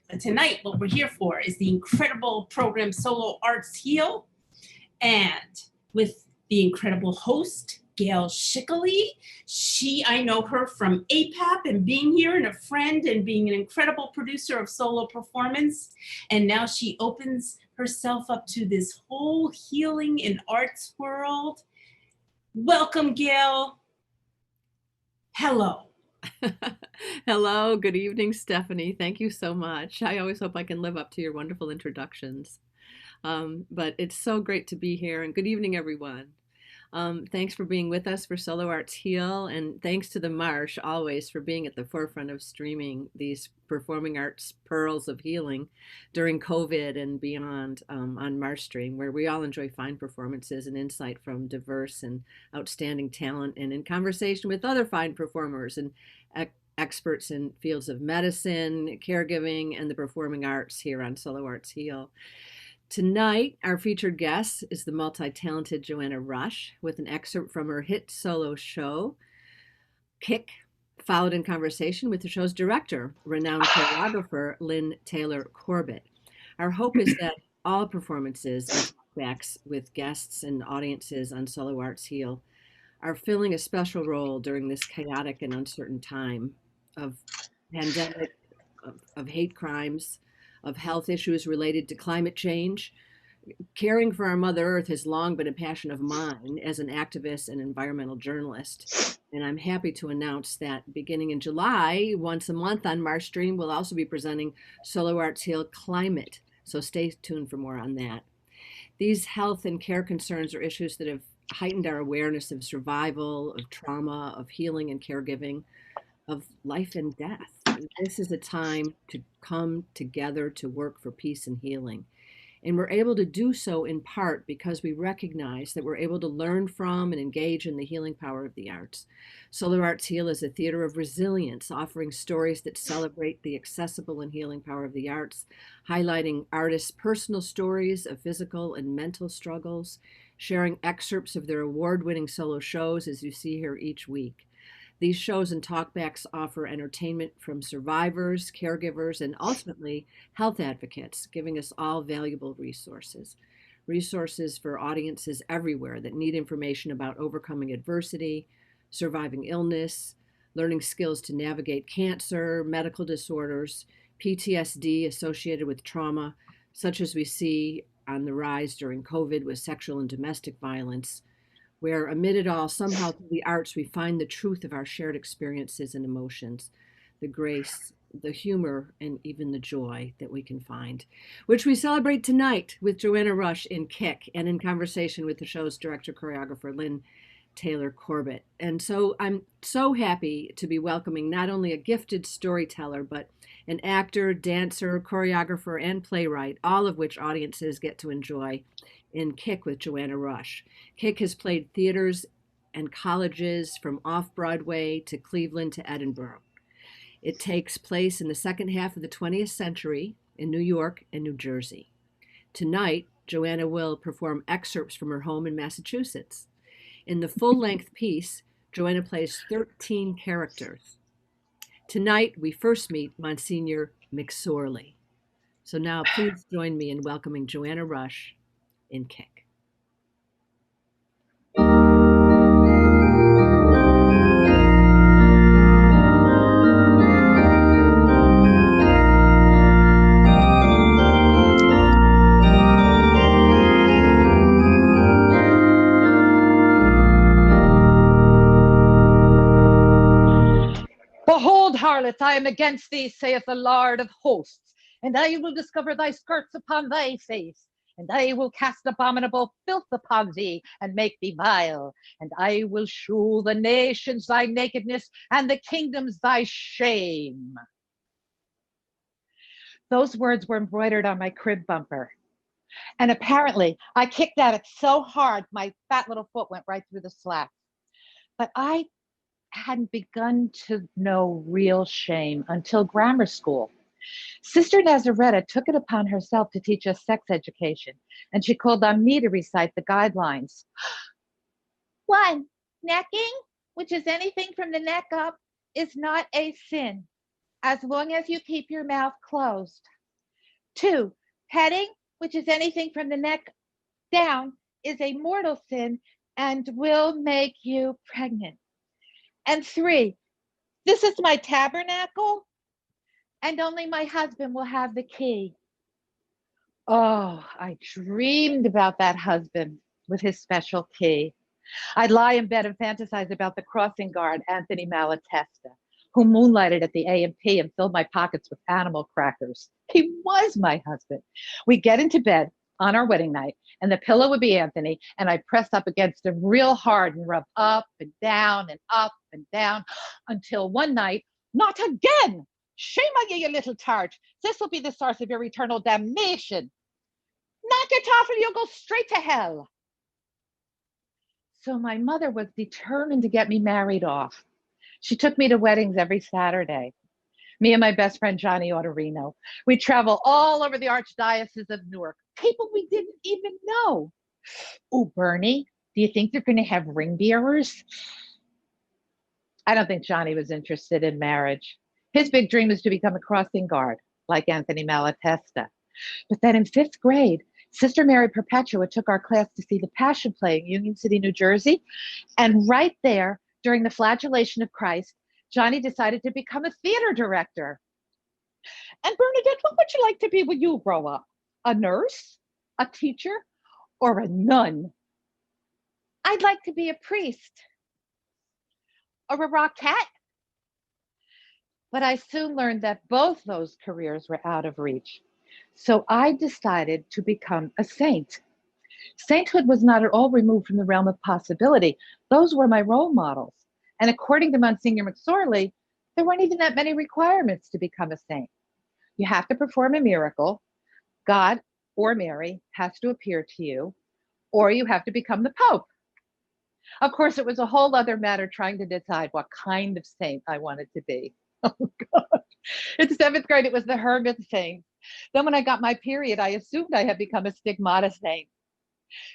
But tonight, what we're here for is the incredible program Solo Arts Heal, and with the incredible host, Gail Schickele. I know her from APAP and being here, and a friend, and being an incredible producer of solo performance. And now she opens herself up to this whole healing and arts world. Welcome, Gail. Hello. Hello, good evening, Stephanie. Thank you so much. I always hope I can live up to your wonderful introductions. But it's so great to be here, and good evening, everyone. Thanks for being with us for Solo Arts Heal, and thanks to the Marsh always for being at the forefront of streaming these performing arts pearls of healing during COVID and beyond on Marsh Stream, where we all enjoy fine performances and insight from diverse and outstanding talent, and in conversation with other fine performers and experts in fields of medicine, caregiving, and the performing arts here on Solo Arts Heal. Tonight, our featured guest is the multi-talented Joanna Rush with an excerpt from her hit solo show, Kick, followed in conversation with the show's director, renowned choreographer Lynne Taylor-Corbett. Our hope is that all performances and talkbacks with guests and audiences on Solo Arts Heal are filling a special role during this chaotic and uncertain time of pandemic, of hate crimes, of health issues related to climate change. Caring for our Mother Earth has long been a passion of mine as an activist and environmental journalist. And I'm happy to announce that beginning in July, once a month on Marsh Stream, we'll also be presenting Solo Arts Heal Climate. So stay tuned for more on that. These health and care concerns are issues that have heightened our awareness of survival, of trauma, of healing and caregiving, of life and death. This is a time to come together to work for peace and healing. And we're able to do so in part because we recognize that we're able to learn from and engage in the healing power of the arts. Solo Arts Heal is a theater of resilience, offering stories that celebrate the accessible and healing power of the arts, highlighting artists' personal stories of physical and mental struggles, sharing excerpts of their award-winning solo shows, as you see here each week. These shows and talkbacks offer entertainment from survivors, caregivers, and ultimately health advocates, giving us all valuable resources. Resources for audiences everywhere that need information about overcoming adversity, surviving illness, learning skills to navigate cancer, medical disorders, PTSD associated with trauma, such as we see on the rise during COVID with sexual and domestic violence, where amid it all, somehow through the arts, we find the truth of our shared experiences and emotions, the grace, the humor, and even the joy that we can find, which we celebrate tonight with Joanna Rush in Kick and in conversation with the show's director-choreographer, Lynne Taylor-Corbett. And so I'm so happy to be welcoming not only a gifted storyteller, but an actor, dancer, choreographer, and playwright, all of which audiences get to enjoy in Kick with Joanna Rush. Kick has played theaters and colleges from off-Broadway to Cleveland to Edinburgh. It takes place in the second half of the 20th century in New York and New Jersey. Tonight, Joanna will perform excerpts from her home in Massachusetts. In the full-length piece, Joanna plays 13 characters. Tonight, we first meet Monsignor McSorley. So now please join me in welcoming Joanna Rush in Kick. Behold, harlot, I am against thee, saith the Lord of hosts, and I will discover thy skirts upon thy face, and I will cast abominable filth upon thee, and make thee vile, and I will shew the nations thy nakedness, and the kingdoms thy shame. Those words were embroidered on my crib bumper. And apparently, I kicked at it so hard, my fat little foot went right through the slats. But I hadn't begun to know real shame until grammar school. Sister Nazaretta took it upon herself to teach us sex education, and she called on me to recite the guidelines. 1, necking, which is anything from the neck up, is not a sin. as long as you keep your mouth closed. 2, petting, which is anything from the neck down, is a mortal sin and will make you pregnant. And 3, this is my tabernacle, and only my husband will have the key. Oh, I dreamed about that husband with his special key. I'd lie in bed and fantasize about the crossing guard, Anthony Malatesta, who moonlighted at the A&P and filled my pockets with animal crackers. He was my husband. We'd get into bed on our wedding night, and the pillow would be Anthony, and I'd press up against him real hard and rub up and down until one night, not again! Shame on you, you little tart. This will be the source of your eternal damnation. Knock it off or you'll go straight to hell. So my mother was determined to get me married off. She took me to weddings every Saturday. Me and my best friend, Johnny Autorino. We'd travel all over the Archdiocese of Newark. People we didn't even know. Oh, Bernie, do you think they're going to have ring bearers? I don't think Johnny was interested in marriage. His big dream was to become a crossing guard, like Anthony Malatesta. But then in 5th grade, Sister Mary Perpetua took our class to see the Passion Play in Union City, New Jersey. And right there, during the flagellation of Christ, Johnny decided to become a theater director. And Bernadette, what would you like to be when you grow up? A nurse, a teacher, or a nun? I'd like to be a priest or a rockette. But I soon learned that both those careers were out of reach. So I decided to become a saint. Sainthood was not at all removed from the realm of possibility. Those were my role models. And according to Monsignor McSorley, there weren't even that many requirements to become a saint. You have to perform a miracle, God or Mary has to appear to you, or you have to become the Pope. Of course, it was a whole other matter trying to decide what kind of saint I wanted to be. Oh, God. In 7th grade, it was the hermit saint. Then when I got my period, I assumed I had become a stigmata saint.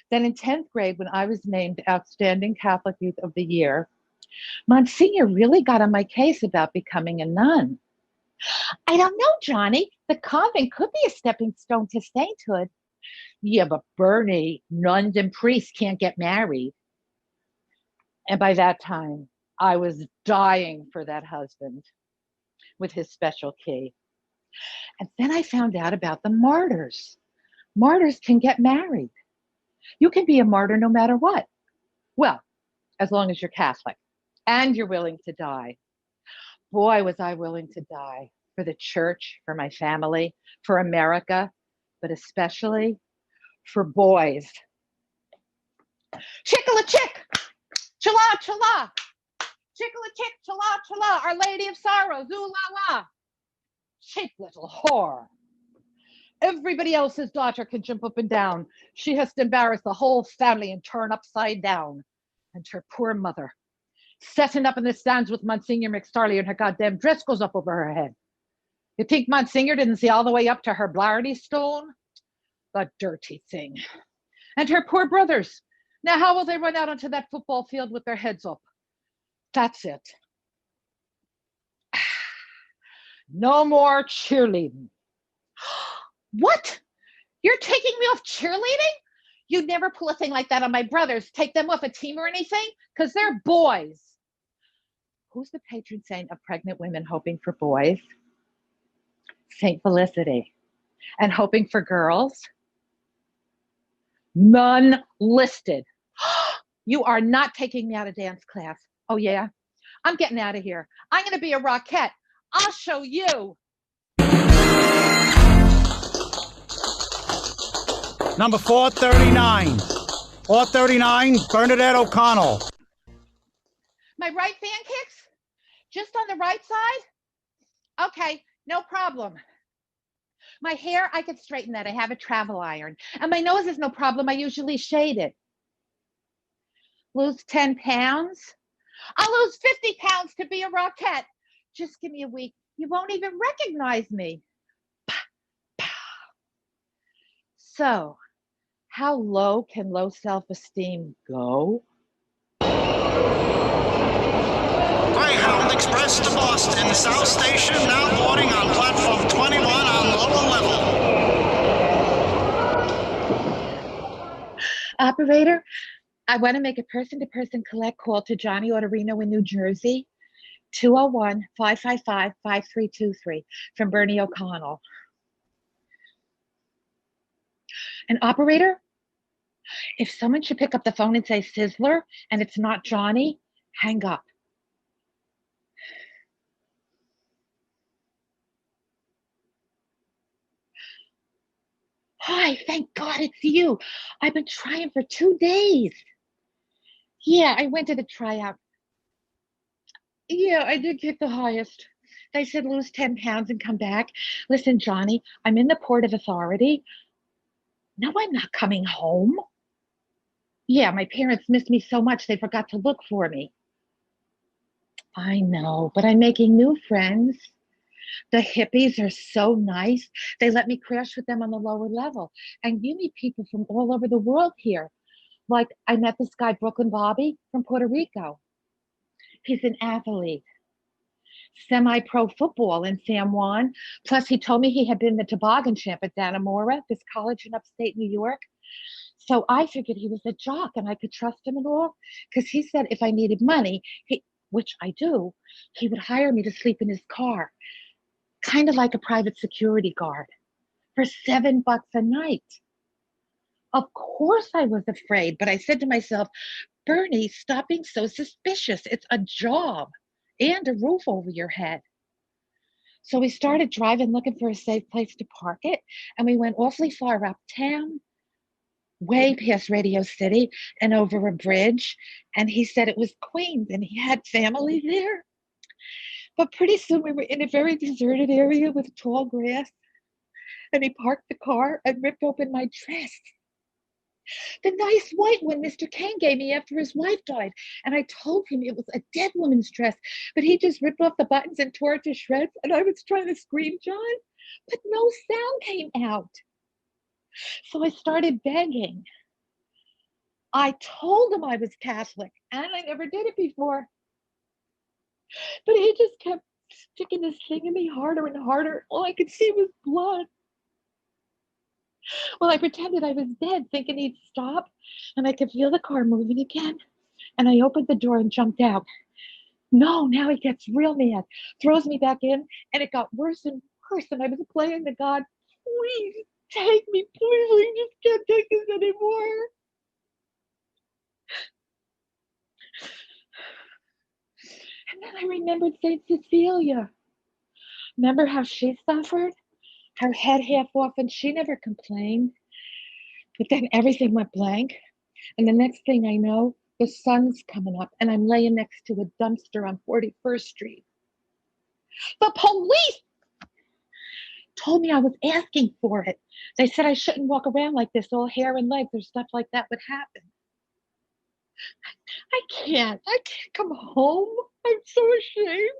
Then in 10th grade, when I was named Outstanding Catholic Youth of the Year, Monsignor really got on my case about becoming a nun. I don't know, Johnny. The convent could be a stepping stone to sainthood. Yeah, but Bernie, nuns and priests can't get married. And by that time, I was dying for that husband with his special key. And then I found out about the martyrs. Martyrs can get married. You can be a martyr no matter what. Well, as long as you're Catholic and you're willing to die. Boy, was I willing to die for the church, for my family, for America, but especially for boys. Schickele chick, chala chala, Schickele chick, chala chala, Our Lady of Sorrows, ooh la la. Cheap little whore. Everybody else's daughter can jump up and down. She has to embarrass the whole family and turn upside down. And her poor mother, setting up in the stands with Monsignor McStarley, and her goddamn dress goes up over her head. You think Monsignor didn't see all the way up to her Blarney stone? The dirty thing. And her poor brothers. Now how will they run out onto that football field with their heads up? That's it. No more cheerleading. What? You're taking me off cheerleading? You'd never pull a thing like that on my brothers. Take them off a team or anything? Because they're boys. Who's the patron saint of pregnant women hoping for boys? Saint Felicity. And hoping for girls? None listed. You are not taking me out of dance class. Oh, yeah? I'm getting out of here. I'm going to be a rockette. I'll show you. Number 439. 439, Bernadette O'Connell. My right fan kicks? Just on the right side? Okay, no problem. My hair, I could straighten that. I have a travel iron. And my nose is no problem. I usually shade it. Lose 10 pounds? I'll lose 50 pounds to be a rockette. Just give me a week. You won't even recognize me. So, how low can low self-esteem go? I Greyhound Express to Boston, South Station, now boarding on platform 21 on lower level. Operator, I want to make a person-to-person collect call to Johnny Autorino in New Jersey, 201-555-5323 from Bernie O'Connell. And operator, if someone should pick up the phone and say Sizzler and it's not Johnny, hang up. Hi, thank God it's you. I've been trying for 2 days. Yeah, I went to the tryout. Yeah, I did get the highest. They said lose 10 pounds and come back. Listen, Johnny, I'm in the port of authority. No, I'm not coming home. Yeah, my parents missed me so much they forgot to look for me. I know, but I'm making new friends. The hippies are so nice. They let me crash with them on the lower level. And you meet people from all over the world here. Like I met this guy, Brooklyn Bobby from Puerto Rico. He's an athlete, semi-pro football in San Juan. Plus he told me he had been the toboggan champ at Dannemora, this college in upstate New York. So I figured he was a jock and I could trust him and all, because he said if I needed money, which I do, he would hire me to sleep in his car, kind of like a private security guard, for $7 a night. Of course I was afraid, but I said to myself, Bernie, stop being so suspicious. It's a job and a roof over your head. So we started driving, looking for a safe place to park it, and we went awfully far uptown, way past Radio City and over a bridge, and he said it was Queens and he had family there. But pretty soon we were in a very deserted area with tall grass, and he parked the car and ripped open my dress. The nice white one Mr. Kane gave me after his wife died. And I told him it was a dead woman's dress, but he just ripped off the buttons and tore it to shreds. And I was trying to scream, John, but no sound came out. So I started begging. I told him I was Catholic, and I never did it before. But he just kept sticking this thing in me harder and harder. All I could see was blood. Well, I pretended I was dead, thinking he'd stop, and I could feel the car moving again. And I opened the door and jumped out. No, now he gets real mad, throws me back in, and it got worse and worse. And I was praying to God, please take me, please, I just can't take this anymore. And then I remembered St. Cecilia. Remember how she suffered? Her head half off, and she never complained. But then everything went blank. And the next thing I know, the sun's coming up, and I'm laying next to a dumpster on 41st Street. The police told me I was asking for it. They said I shouldn't walk around like this, all hair and legs, or stuff like that would happen. I can't come home. I'm so ashamed.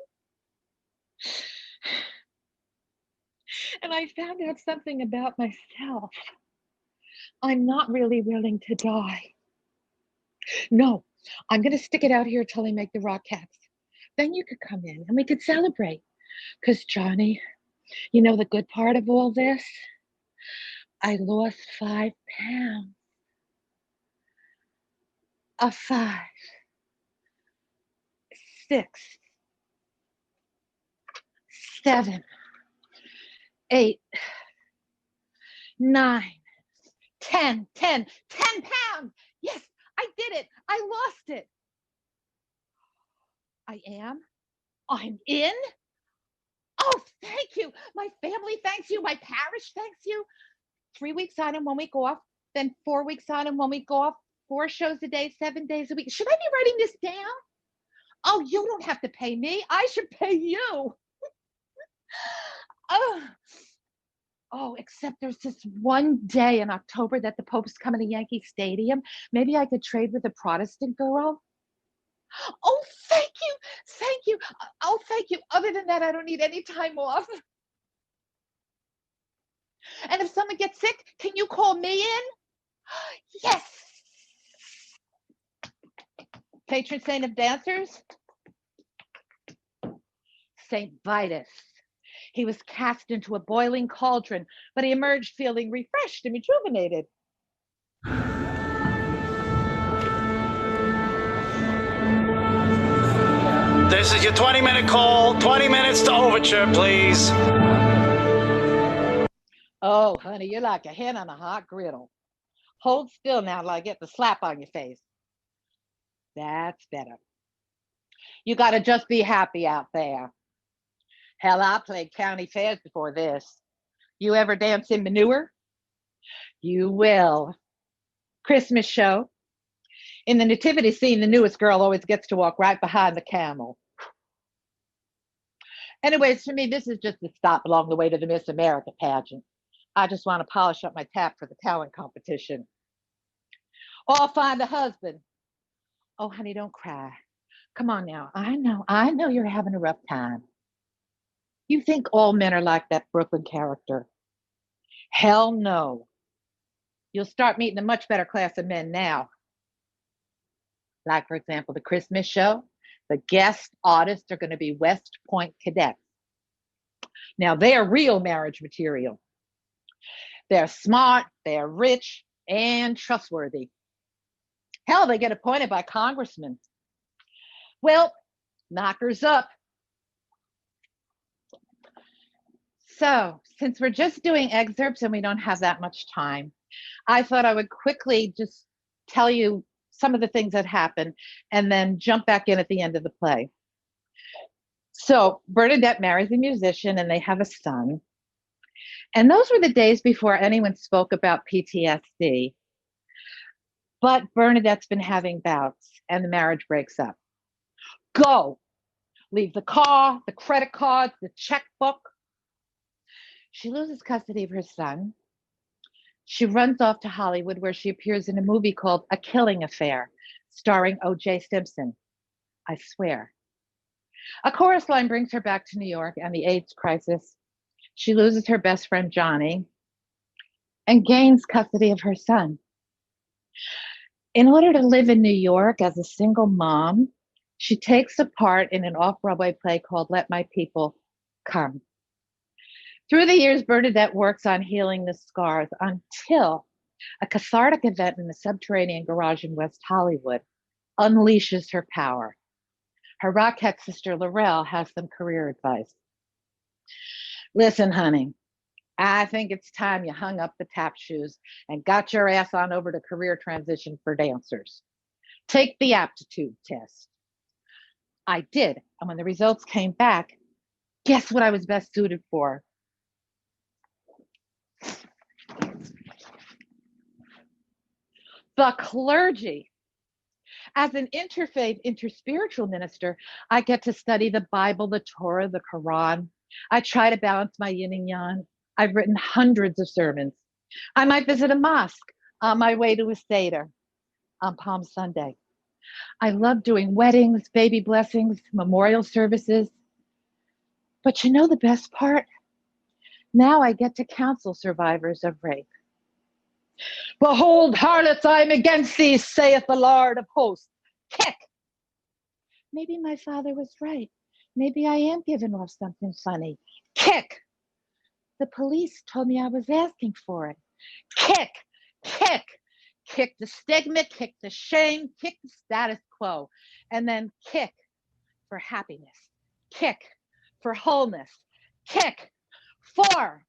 And I found out something about myself. I'm not really willing to die. No, I'm going to stick it out here till I make the rock cats. Then you could come in and we could celebrate. Because, Johnny, you know the good part of all this? I lost 5 pounds. 5, 6, 7, 8, 9, 10 pounds. Yes, I did it. I lost it. I am. I'm in. Oh, thank you. My family thanks you. My parish thanks you. 3 weeks on and 1 week off. Then 4 weeks on and 1 week off. 4 shows a day, 7 days a week. Should I be writing this down? Oh, you don't have to pay me. I should pay you. Oh, except there's this one day in October that the Pope's coming to Yankee Stadium. Maybe I could trade with a Protestant girl. Oh, thank you. Thank you. Oh, thank you. Other than that, I don't need any time off. And if someone gets sick, can you call me in? Yes. Patron saint of dancers. St. Vitus. He was cast into a boiling cauldron, but he emerged feeling refreshed and rejuvenated. This is your 20-minute call. 20 minutes to overture, please. Oh, honey, you're like a hen on a hot griddle. Hold still now till I get the slap on your face. That's better. You got to just be happy out there. Hell, I played county fairs before this. You ever dance in manure? You will. Christmas show. In the nativity scene, the newest girl always gets to walk right behind the camel. Anyways, for me, this is just a stop along the way to the Miss America pageant. I just want to polish up my tap for the talent competition. Or I'll find a husband. Oh, honey, don't cry. Come on now. I know you're having a rough time. You think all men are like that Brooklyn character? Hell no. You'll start meeting a much better class of men now. Like, for example, the Christmas show, the guest artists are going to be West Point cadets. Now, they're real marriage material. They're smart, they're rich, and trustworthy. Hell, they get appointed by congressmen. Well, knockers up. So, since we're just doing excerpts and we don't have that much time, I thought I would quickly just tell you some of the things that happened and then jump back in at the end of the play. So Bernadette marries a musician and they have a son. And those were the days before anyone spoke about PTSD. But Bernadette's been having bouts and the marriage breaks up. Go. Leave the car, the credit cards, the checkbook. She loses custody of her son. She runs off to Hollywood, where she appears in a movie called A Killing Affair, starring O.J. Simpson. I swear. A chorus line brings her back to New York and the AIDS crisis. She loses her best friend, Johnny, and gains custody of her son. In order to live in New York as a single mom, she takes a part in an off-Broadway play called Let My People Come. Through the years, Bernadette works on healing the scars until a cathartic event in the subterranean garage in West Hollywood unleashes her power. Her rockhead sister, Laurel, has some career advice. Listen, honey, I think it's time you hung up the tap shoes and got your ass on over to career transition for dancers. Take the aptitude test. I did, and when the results came back, guess what I was best suited for? The clergy. As an interfaith, interspiritual minister, I get to study the Bible, the Torah, the Quran. I try to balance my yin and yang. I've written hundreds of sermons. I might visit a mosque on my way to a Seder on Palm Sunday. I love doing weddings, baby blessings, memorial services. But you know the best part? Now I get to counsel survivors of rape. Behold, harlots, I am against thee, saith the Lord of hosts. Kick! Maybe my father was right. Maybe I am giving off something funny. Kick! The police told me I was asking for it. Kick! Kick! Kick the stigma, kick the shame, kick the status quo, and then kick for happiness. Kick for wholeness. Kick for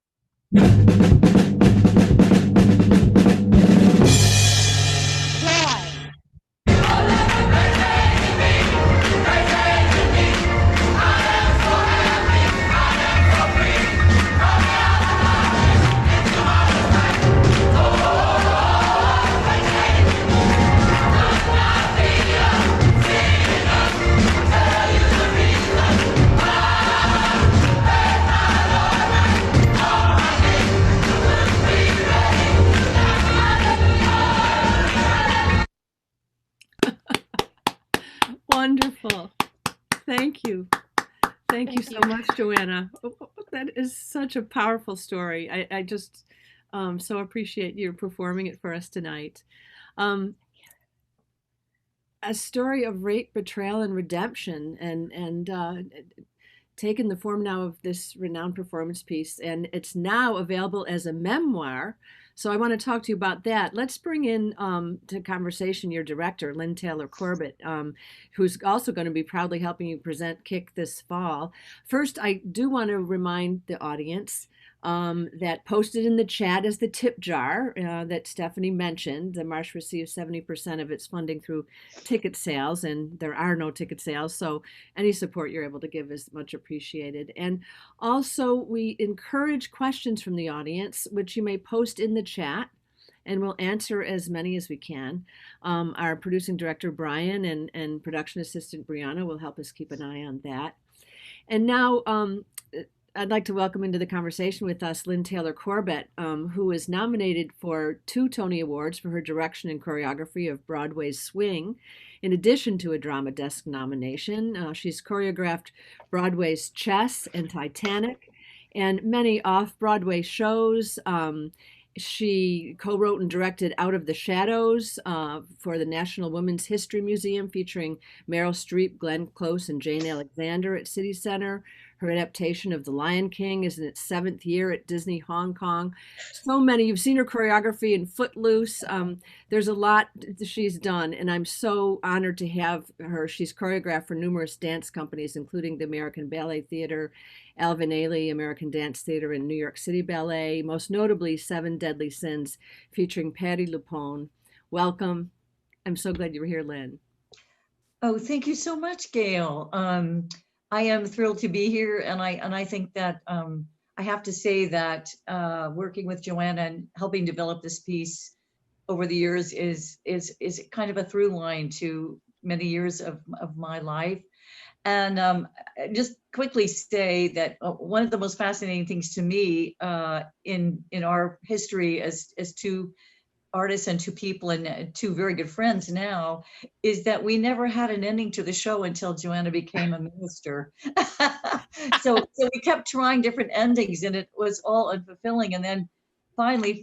Wonderful. Thank you. Thank you so much, Joanna. That is such a powerful story. I just so appreciate you performing it for us tonight. A story of rape, betrayal, and redemption. And taken the form now of this renowned performance piece, and it's now available as a memoir. So I want to talk to you about that. Let's bring in to conversation your director, Lynne Taylor-Corbett, who's also going to be proudly helping you present Kick this fall. First, I do want to remind the audience that posted in the chat is the tip jar that Stephanie mentioned. The Marsh receives 70% of its funding through ticket sales, and there are no ticket sales, so any support you're able to give is much appreciated. And also, we encourage questions from the audience, which you may post in the chat, and we'll answer as many as we can. Our producing director, Brian, and production assistant, Brianna, will help us keep an eye on that. And now, I'd like to welcome into the conversation with us Lynne Taylor-Corbett, who is nominated for 2 Tony Awards for her direction and choreography of Broadway's Swing, in addition to a Drama Desk nomination. She's choreographed Broadway's Chess and Titanic and many off-Broadway shows. She co-wrote and directed Out of the Shadows for the National Women's History Museum, featuring Meryl Streep, Glenn Close, and Jane Alexander at City Center. Her adaptation of The Lion King is in its 7th year at Disney Hong Kong. So many. You've seen her choreography in Footloose. There's a lot she's done, and I'm so honored to have her. She's choreographed for numerous dance companies, including the American Ballet Theater, Alvin Ailey American Dance Theater, and New York City Ballet, most notably Seven Deadly Sins, featuring Patti LuPone. Welcome. I'm so glad you were here, Lynne. Oh, thank you so much, Gail. I am thrilled to be here, and I think that I have to say that working with Joanna and helping develop this piece over the years is kind of a through line to many years of my life. And just quickly say that one of the most fascinating things to me in our history as 2 artists and 2 people and 2 very good friends now is that we never had an ending to the show until Joanna became a minister. so we kept trying different endings, and it was all unfulfilling. And then finally,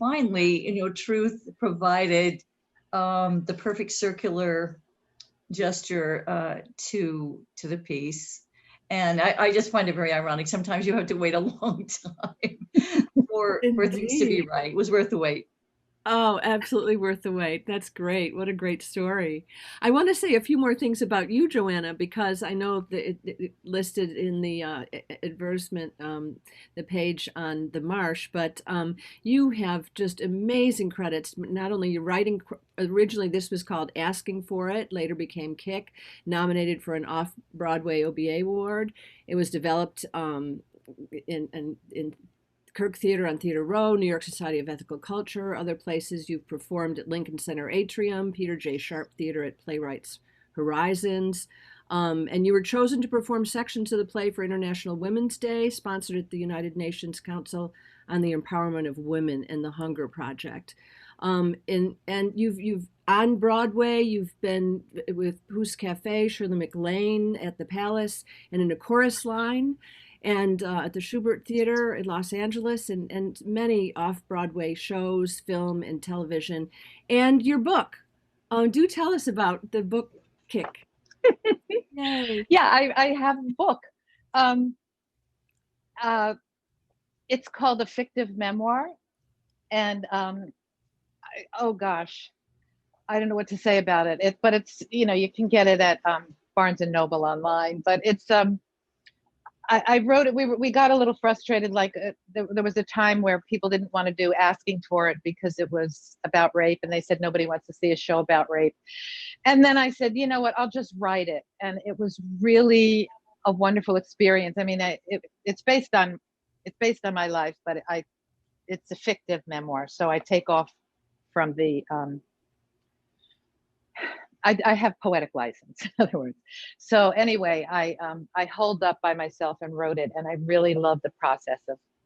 truth provided the perfect circular gesture to the piece. And I just find it very ironic. Sometimes you have to wait a long time for things to be right. It was worth the wait. Oh, absolutely worth the wait. That's great. What a great story. I want to say a few more things about you, Joanna, because I know that it listed in the advertisement, the page on the Marsh, but you have just amazing credits. Not only your writing, originally this was called Asking for It, later became Kick, nominated for an Off-Broadway OBA award. It was developed in Kirk Theater on Theater Row, New York Society of Ethical Culture, other places. You've performed at Lincoln Center Atrium, Peter J. Sharp Theater at Playwrights Horizons. And you were chosen to perform sections of the play for International Women's Day, sponsored at the United Nations Council on the Empowerment of Women and the Hunger Project. And you've on Broadway, you've been with Who's Cafe, Shirley MacLaine at the Palace, and in a chorus line, and at the Schubert Theater in Los Angeles, and many off-Broadway shows, film, and television. And your book. Do tell us about the book, Kick. Yay. Yeah, I have a book. It's called A Fictive Memoir. And oh gosh, I don't know what to say about it. But it's, you can get it at Barnes and Noble online. But it's I wrote it. We got a little frustrated. Like there was a time where people didn't want to do Asking for It because it was about rape, and they said nobody wants to see a show about rape. And then I said, you know what? I'll just write it, and it was really a wonderful experience. I mean, it's based on my life, but it's a fictive memoir, so I take off from the. I have poetic license, in other words. So anyway, I holed up by myself and wrote it, and I really love the process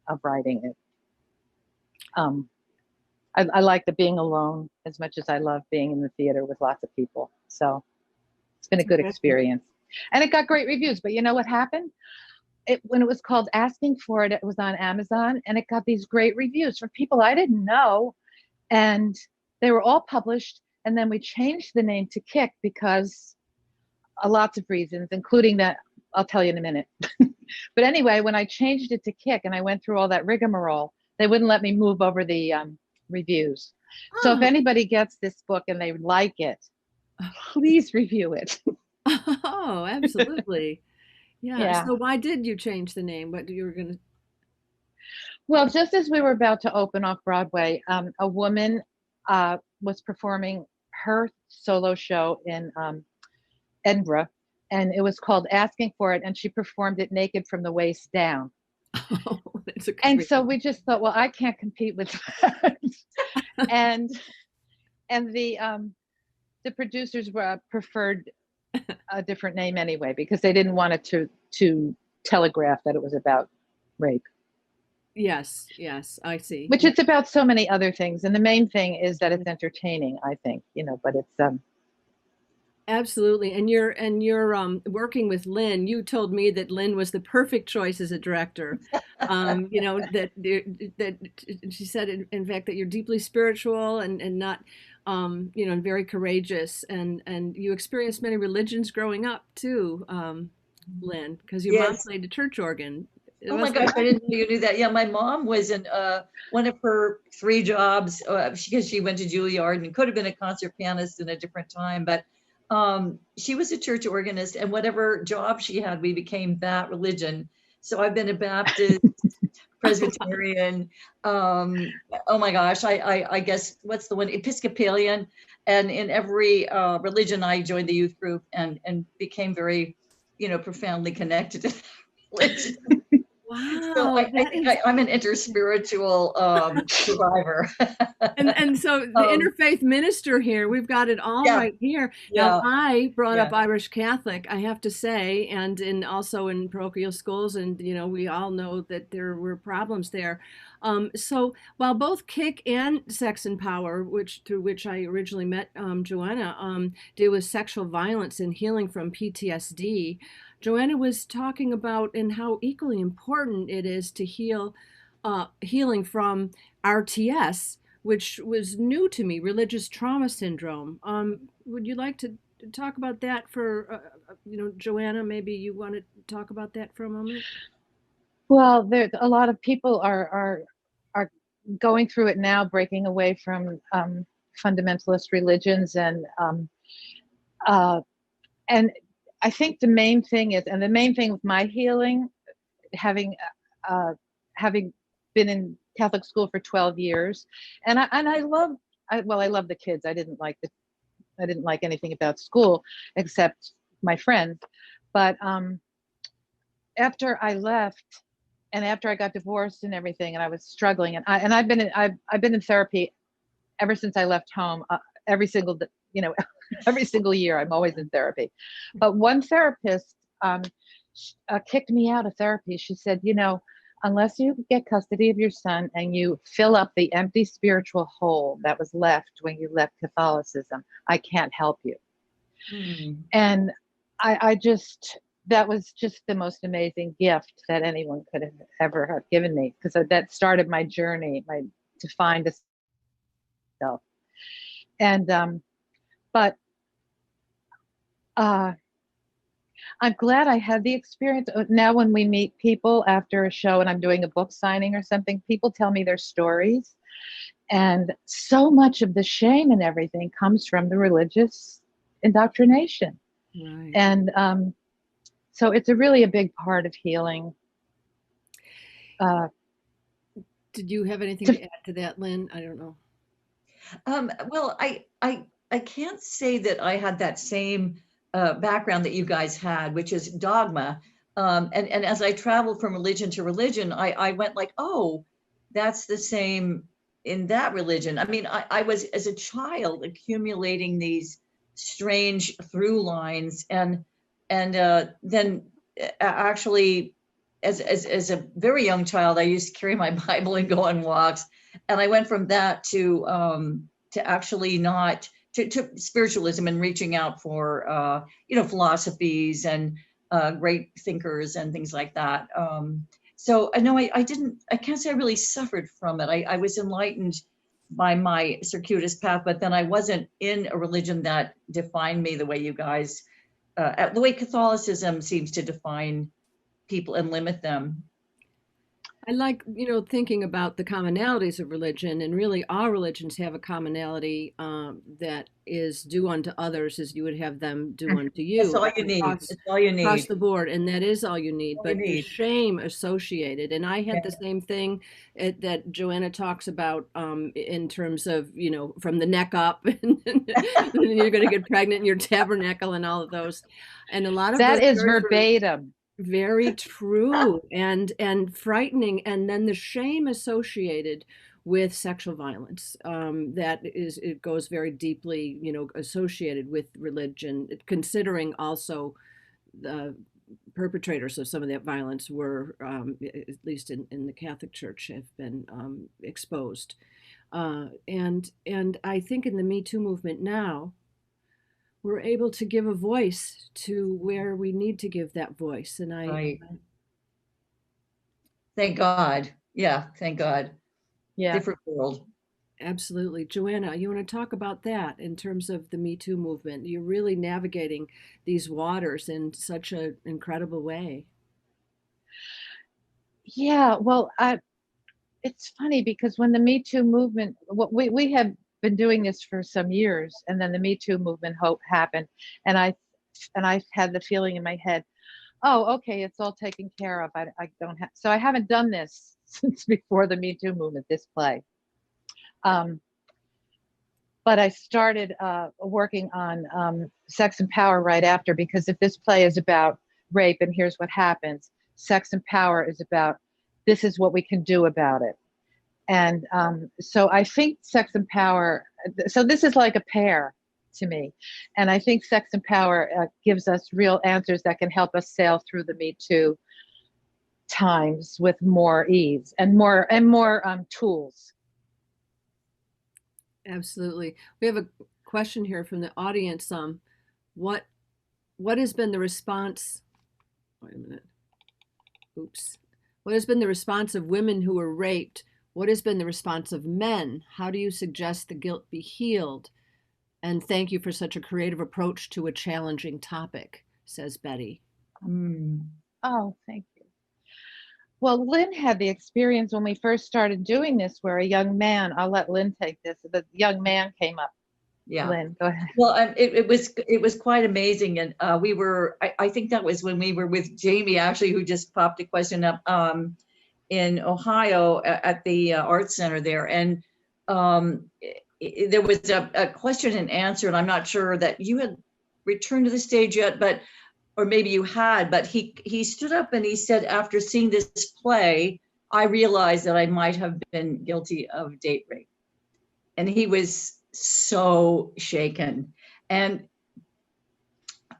of writing it. I like the being alone as much as I love being in the theater with lots of people. So it's been a good experience, and it got great reviews. But you know what happened? When it was called Asking for It, it was on Amazon, and it got these great reviews from people I didn't know, and they were all published. And then we changed the name to Kick because lots of reasons, including that I'll tell you in a minute. But anyway, when I changed it to Kick and I went through all that rigmarole, they wouldn't let me move over the reviews. So if Oh. anybody gets this book and they like it, please review it. Oh, absolutely. Yeah. Yeah. So why did you change the name? What you were going to? Well, just as we were about to open off Broadway, a woman was performing her solo show in Edinburgh, and it was called Asking for It, and she performed it naked from the waist down. Oh, that's a And great so one. we just thought, well, I can't compete with that. and the producers preferred a different name anyway, because they didn't want it to telegraph that it was about rape. Yes, I see. Which it's about so many other things, and the main thing is that it's entertaining, I think, but it's Absolutely. And you're working with Lynne. You told me that Lynne was the perfect choice as a director. That she said, in fact, that you're deeply spiritual and not, and very courageous. And you experienced many religions growing up too, Lynne, because your mom Yes. played the church organ. Oh my gosh, I didn't know you knew that. Yeah, my mom was in one of her 3 jobs because she went to Juilliard and could have been a concert pianist in a different time, but she was a church organist, and whatever job she had, we became that religion. So I've been a Baptist, Presbyterian, oh my gosh, I guess, what's the one, Episcopalian, and in every religion I joined the youth group and became very, profoundly connected to that religion. Wow, So I think I'm an interspiritual survivor. and so the interfaith minister here, we've got it all right here. Now, I brought up Irish Catholic, I have to say, and also in parochial schools, and we all know that there were problems there. So while both Kick and Sex and Power, through which I originally met Joanna, deal with sexual violence and healing from PTSD, Joanna was talking about and how equally important it is to healing from RTS, which was new to me, religious trauma syndrome. Would you like to talk about that for, Joanna? Maybe you want to talk about that for a moment. Well, there a lot of people are going through it now, breaking away from fundamentalist religions, and I think the main thing with my healing, having been in Catholic school for 12 years, and I love the kids. I didn't like anything about school except my friends, but after I left and after I got divorced and everything, and I was struggling, and I've been in therapy ever since I left home. Every single year, I'm always in therapy. But one therapist kicked me out of therapy. She said, unless you get custody of your son and you fill up the empty spiritual hole that was left when you left Catholicism, I can't help you. And that was just the most amazing gift that anyone could have ever have given me, because that started my journey, to find a self. And but I'm glad I had the experience. Now when we meet people after a show and I'm doing a book signing or something, people tell me their stories, and so much of the shame and everything comes from the religious indoctrination. Right. And so it's really a big part of healing. Did you have anything to add to that, Lynne? I don't know. Well, I can't say that I had that same background that you guys had, which is dogma. And as I traveled from religion to religion, I went like, oh, that's the same in that religion. I mean, I was, as a child, accumulating these strange through lines, and then actually, as a very young child, I used to carry my Bible and go on walks, and I went from that to actually not to spiritualism and reaching out for philosophies and great thinkers and things like that. So I know I can't say I really suffered from it. I was enlightened by my circuitous path, but then I wasn't in a religion that defined me the way you guys the way Catholicism seems to define people and limit them. I like, thinking about the commonalities of religion, and really all religions have a commonality that is do unto others as you would have them do unto you. That's all you need. Across, it's all you need. Across the board, and that is all you need. All but you the need. shame associated, and I had the same thing that Joanna talks about in terms of, from the neck up, and you're going to get pregnant in your tabernacle and all of those. And a lot of that is verbatim. Very true and frightening. And then the shame associated with sexual violence, it goes very deeply, associated with religion, considering also the perpetrators of some of that violence were, at least in the Catholic Church, have been exposed. And I think in the Me Too movement now, we're able to give a voice to where we need to give that voice. And Right. Thank God. Yeah, thank God. Yeah. Different world. Absolutely. Joanna, you want to talk about that in terms of the Me Too movement? You're really navigating these waters in such an incredible way. Yeah, well, it's funny because when the Me Too movement, we have been doing this for some years, and then the Me Too movement happened, and I had the feeling in my head, oh, okay, it's all taken care of. I don't have, so I haven't done this since before the Me Too movement, this play. But I started working on Sex and Power right after, because if this play is about rape and here's what happens, Sex and Power is about this is what we can do about it. And so I think Sex and Power, so this is like a pair to me. And I think Sex and Power gives us real answers that can help us sail through the Me Too times with more ease and more tools. Absolutely. We have a question here from the audience. What has been the response? Wait a minute. Oops. What has been the response of women who were raped? What has been the response of men? How do you suggest the guilt be healed? And thank you for such a creative approach to a challenging topic, says Betty. Oh, thank you. Well, Lynne had the experience when we first started doing this where a young man, I'll let Lynne take this, the young man came up. Yeah. Lynne, go ahead. Well, it was quite amazing. And I think that was when we were with Jamie, actually, who just popped a question up in Ohio at the Art Center there. And there was a question and answer, and I'm not sure that you had returned to the stage yet, or maybe you had, but he stood up and he said, after seeing this play, I realized that I might have been guilty of date rape. And he was so shaken. And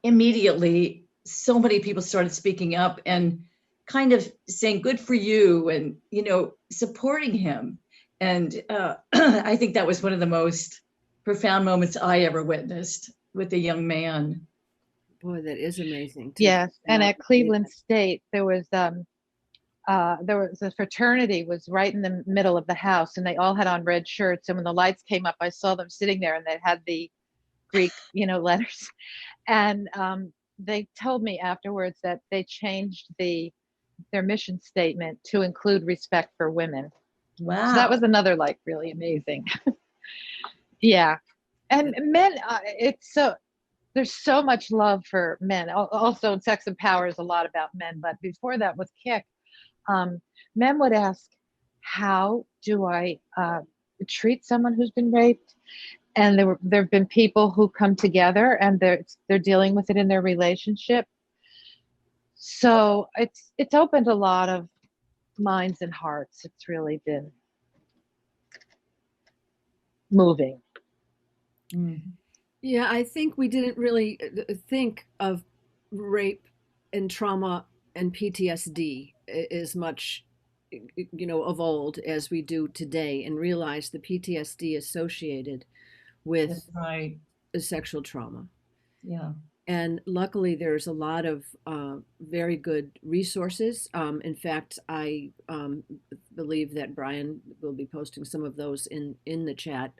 immediately, so many people started speaking up and kind of saying, good for you, and, supporting him. And I think that was one of the most profound moments I ever witnessed with a young man. Boy, that is amazing. Yes, and at Cleveland State, there was a fraternity was right in the middle of the house, and they all had on red shirts. And when the lights came up, I saw them sitting there, and they had the Greek, letters. And they told me afterwards that they changed their mission statement to include respect for women. Wow. So that was another really amazing. Yeah, and men, there's so much love for men. Also, in Sex and Power is a lot about men. But before that, with Kick, men would ask, how do I treat someone who's been raped? And there have been people who come together and they're dealing with it in their relationship. So it's opened a lot of minds and hearts. It's really been moving. Mm-hmm. Yeah, I think we didn't really think of rape and trauma and PTSD as much, of old as we do today, and realize the PTSD associated with That's right. Sexual trauma. Yeah. And luckily, there's a lot of very good resources. In fact, I believe that Brian will be posting some of those in the chat,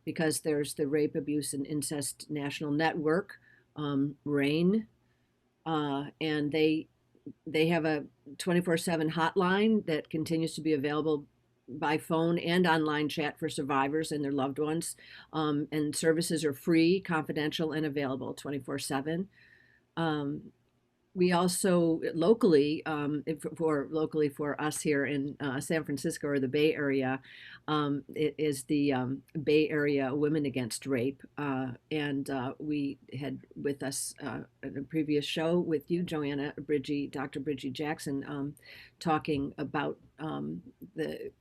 because there's the Rape, Abuse, and Incest National Network, Rain, and they have a 24/7 hotline that continues to be available by phone and online chat for survivors and their loved ones. And services are free, confidential, and available 24/7. We also locally, for us here in San Francisco or the Bay Area, it is the Bay Area Women Against Rape, and we had with us in a previous show with you, Dr. Bridgie Jackson, talking about the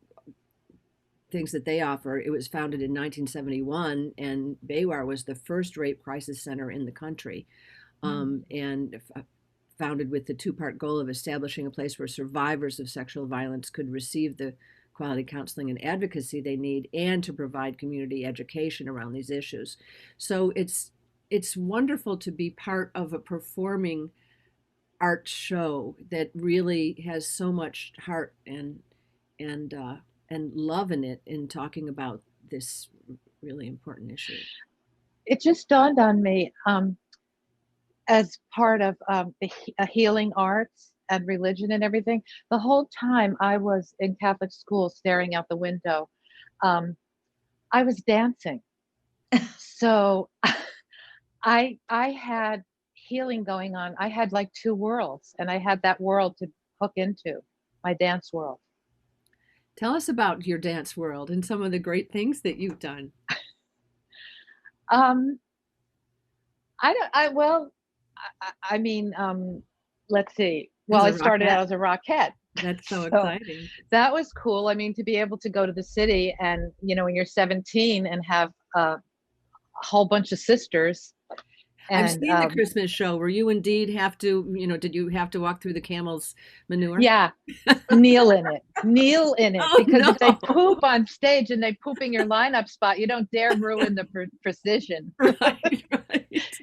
things that they offer. It was founded in 1971, and Baywar was the first rape crisis center in the country, and founded with the two-part goal of establishing a place where survivors of sexual violence could receive the quality counseling and advocacy they need, and to provide community education around these issues. So it's wonderful to be part of a performing art show that really has so much heart and love in it, in talking about this really important issue. It just dawned on me, as part of healing arts and religion and everything, the whole time I was in Catholic school staring out the window, I was dancing. So I had healing going on. I had like two worlds, and I had that world to hook into, my dance world. Tell us about your dance world and some of the great things that you've done. Let's see. Well, I started out as a rockette. That's so exciting. That was cool. I mean, to be able to go to the city and, when you're 17 and have a whole bunch of sisters. And, I've seen the Christmas show where you indeed have to, did you have to walk through the camel's manure? Yeah. Kneel in it. Oh, because no. If they poop on stage and they poop in your lineup spot, you don't dare ruin the precision. Right.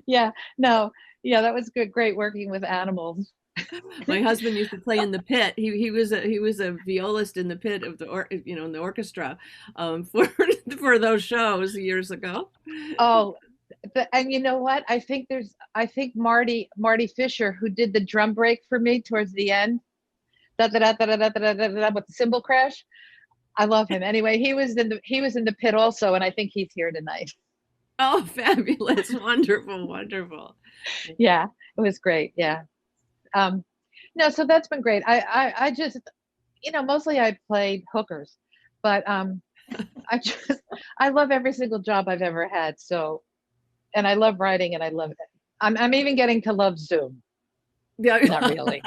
Yeah. No. Yeah, that was good. Great working with animals. My husband used to play in the pit. He was a violist in the pit of in the orchestra, for those shows years ago. Oh, and you know what? I think Marty Fisher, who did the drum break for me towards the end, with the cymbal crash. I love him. Anyway, he was in the pit also, and I think he's here tonight. Oh, fabulous. Wonderful. Yeah, it was great. Yeah. No, so that's been great. I just, mostly I played hookers, but I love every single job I've ever had. So, and I love writing, and I love it. I'm even getting to love Zoom. Yeah. Not really.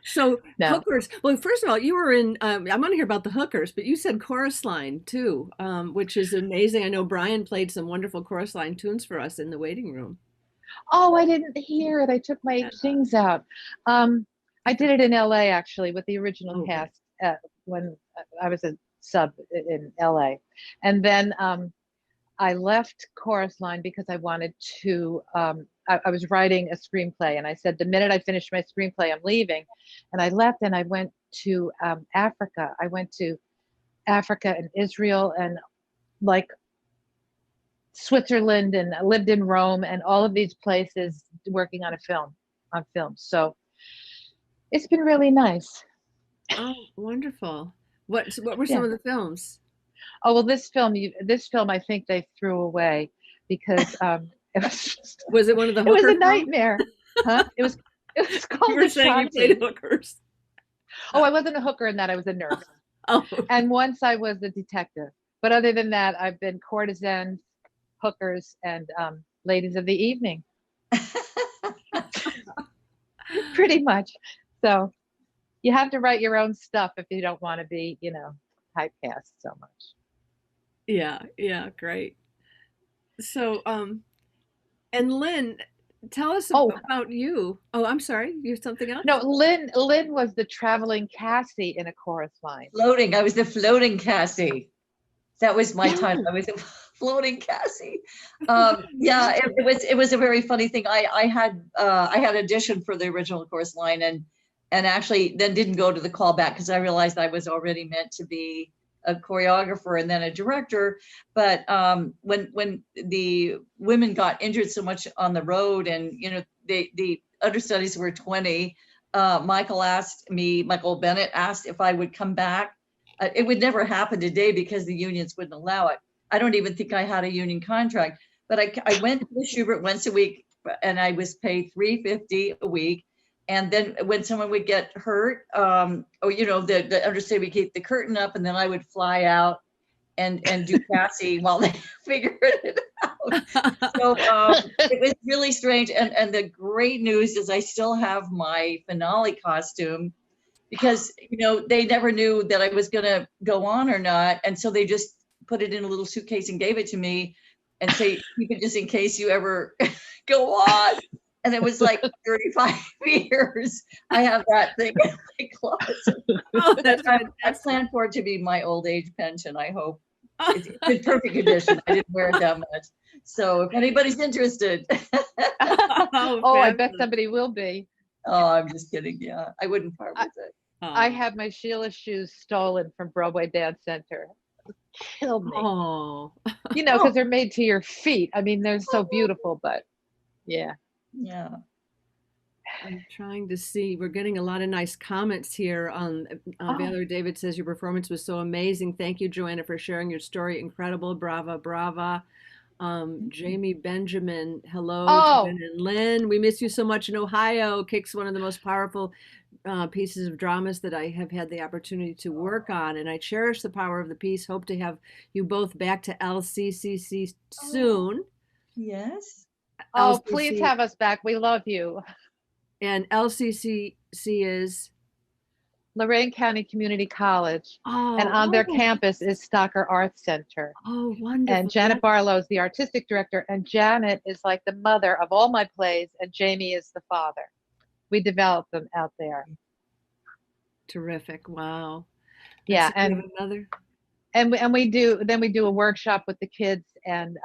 So no. Hookers. Well, first of all, you were in. I want to hear about the Hookers, but you said chorus line too, which is amazing. I know Brian played some wonderful chorus line tunes for us in the waiting room. Oh, I didn't hear it. I took my things out. I did it in LA actually with the original cast when I was a sub in LA, and then I left chorus line because I wanted to. I was writing a screenplay, and I said the minute I finish my screenplay, I'm leaving. And I left, and I went to Africa. I went to Africa and Israel and like Switzerland, and I lived in Rome and all of these places working on film. So it's been really nice. Oh, wonderful. What were some of the films? Oh, well, this film I think they threw away because was it one of the Hooker It was a films? Nightmare. Huh? It was called You were saying you played hookers. Oh, I wasn't a hooker in that. I was a nurse. Oh. And once I was a detective. But other than that, I've been courtesans, hookers, and ladies of the evening. Pretty much. So you have to write your own stuff if you don't want to be, typecast so much. Yeah, great. So, and Lynne, tell us about you. Oh, I'm sorry. You have something else? No, Lynne was the traveling Cassie in a chorus line. I was the floating Cassie. That was my time. I was a floating Cassie. It was a very funny thing. I had auditioned for the original chorus line and actually then didn't go to the callback because I realized I was already meant to be a choreographer and then a director. But when the women got injured so much on the road, and the understudies were 20, Michael Bennett asked if I would come back. It would never happen today because the unions wouldn't allow it. I don't even think I had a union contract, but I went to the Schubert once a week, and I was paid $3.50 a week. And then when someone would get hurt, the understudy would keep the curtain up, and then I would fly out and do Cassie while they figured it out. So it was really strange. And the great news is I still have my finale costume, because they never knew that I was going to go on or not, and so they just put it in a little suitcase and gave it to me and say, keep it just in case you ever go on. And it was like 35 years. I have that thing in my closet. Oh, I plan for it to be my old age pension, I hope. It's in perfect condition. I didn't wear it that much. So if anybody's interested. Oh, I bet somebody will be. Oh, I'm just kidding. Yeah, I wouldn't part with it. I had my Sheila shoes stolen from Broadway Dance Center. Killed me. Oh. Because they're made to your feet. I mean, they're so beautiful, but yeah. Yeah. I'm trying to see. We're getting a lot of nice comments here. Valerie David says your performance was so amazing. Thank you, Joanna, for sharing your story. Incredible. Brava, brava. Jamie Benjamin, hello, Joanna and Lynne. We miss you so much in Ohio. Kick's one of the most powerful pieces of dramas that I have had the opportunity to work on, and I cherish the power of the piece. Hope to have you both back to LCCC soon. Yes. Oh, LCC, please have us back. We love you. And LCCC is Lorain County Community College. And on their campus is Stocker Arts Center. Oh, wonderful. And Janet Barlow is the artistic director. And Janet is like the mother of all my plays. And Jamie is the father. We developed them out there. Terrific. Wow. Yeah. And we do a workshop with the kids, and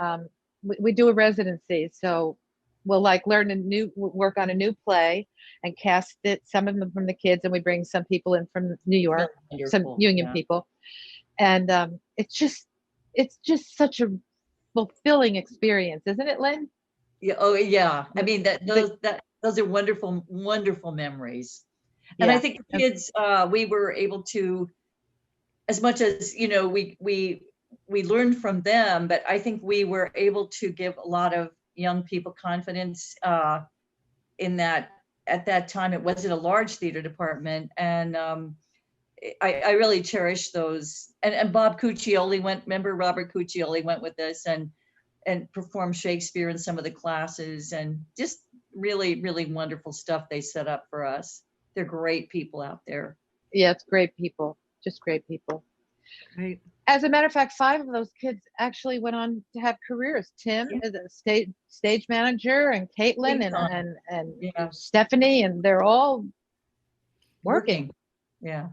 we do a residency. So we'll work on a new play and cast it, some of them from the kids, and we bring some people in from New York, some union people. And it's just such a fulfilling experience, isn't it, Lynne? Yeah. Oh, yeah. I mean, those are wonderful, wonderful memories. And I think the kids, we were able to, as much as, we learned from them, but I think we were able to give a lot of young people confidence in that. At that time, it wasn't a large theater department. And I really cherish those. And Bob Cuccioli remember Robert Cuccioli went with us and performed Shakespeare in some of the classes, and just really, really wonderful stuff they set up for us. They're great people out there. Yeah, it's great people, just great people. Right. As a matter of fact, 5 of those kids actually went on to have careers. Tim is a stage manager, and Caitlin and Stephanie, and they're all working. Yeah.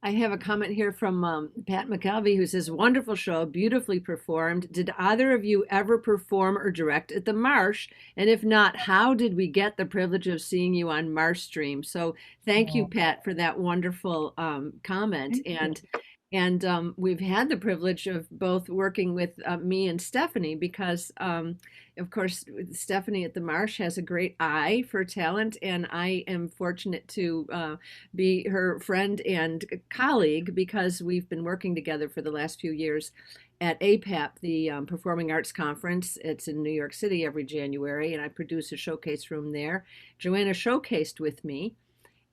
I have a comment here from Pat McKelvey, who says, wonderful show, beautifully performed. Did either of you ever perform or direct at the Marsh? And if not, how did we get the privilege of seeing you on Marsh Stream? So thank you, Pat, for that wonderful comment. And we've had the privilege of both working with me and Stephanie, because, of course, Stephanie at the Marsh has a great eye for talent, and I am fortunate to be her friend and colleague, because we've been working together for the last few years at APAP, the Performing Arts Conference. It's in New York City every January, and I produce a showcase room there. Joanna showcased with me.